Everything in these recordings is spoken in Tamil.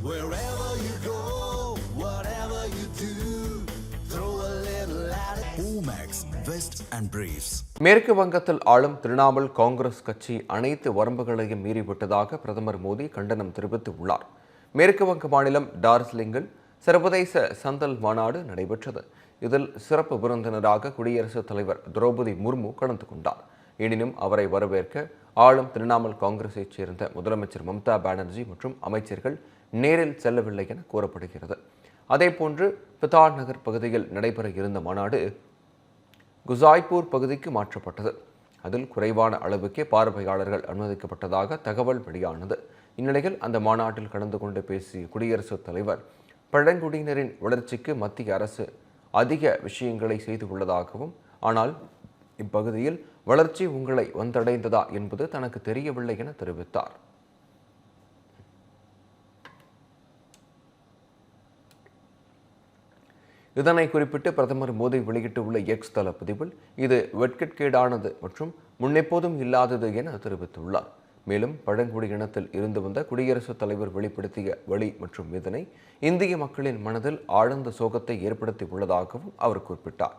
Wherever you go, whatever you do, throw a little at it. Omax, Vest and Briefs. மேற்கு வங்கத்தில் ஆளும் திரிணாமுல் காங்கிரஸ் கட்சி அனைத்து வரம்புகளையும் மீறிவிட்டதாக பிரதமர் மோடி கண்டனம் தெரிவித்துள்ளார். மேற்கு வங்க மாநிலம் டார்ஜிலிங்கில் சர்வதேச சந்தல் மாநாடு நடைபெற்றது. இதில் சிறப்பு விருந்தினராக குடியரசுத் தலைவர் திரௌபதி முர்மு கலந்து கொண்டார். எனினும் அவரை வரவேற்க ஆளும் திரிணாமுல் காங்கிரஸைச் சேர்ந்த முதலமைச்சர் மம்தா பானர்ஜி மற்றும் அமைச்சர்கள் நேரில் செல்லவில்லை என கூறப்படுகிறது. அதேபோன்று பிதார் நகர் பகுதியில் நடைபெற இருந்த மாநாடு குசாய்பூர் பகுதிக்கு மாற்றப்பட்டது. அதில் குறைவான அளவுக்கே பார்வையாளர்கள் அனுமதிக்கப்பட்டதாக தகவல் வெளியானது. இந்நிலையில் அந்த மாநாட்டில் கலந்து கொண்டு பேசிய குடியரசுத் தலைவர் பழங்குடியினரின் வளர்ச்சிக்கு மத்திய அரசு அதிக விஷயங்களை செய்துள்ளதாகவும், ஆனால் இப்பகுதியில் வளர்ச்சி உங்களை வந்தடைந்ததா என்பது தனக்கு தெரியவில்லை என தெரிவித்தார். இதனை குறிப்பிட்டு பிரதமர் மோடி வெளியிட்டுள்ள எக்ஸ் தள பதிவில் இது வெட்கக்கேடானது மற்றும் முன்னெப்போதும் இல்லாதது என தெரிவித்துள்ளார். மேலும் பழங்குடி இனத்தில் இருந்து வந்த குடியரசுத் தலைவர் வெளிப்படுத்திய வலி மற்றும் வேதனை இந்திய மக்களின் மனதில் ஆழ்ந்த சோகத்தை ஏற்படுத்தி உள்ளதாகவும் அவர் குறிப்பிட்டார்.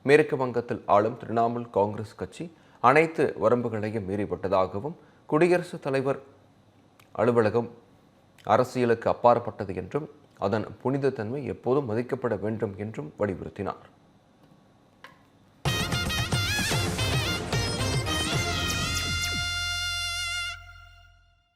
மேற்கு வங்கத்தில் ஆளும் திரிணாமுல் காங்கிரஸ் கட்சி அனைத்து வரம்புகளையும் மீறிவிட்டதாகவும், குடியரசுத் தலைவர் அலுவலகம் அரசியலுக்கு அப்பாற்பட்டது என்றும் அதன் புனித தன்மை எப்போதும் மதிக்கப்பட வேண்டும் என்றும் வலியுறுத்தினார்.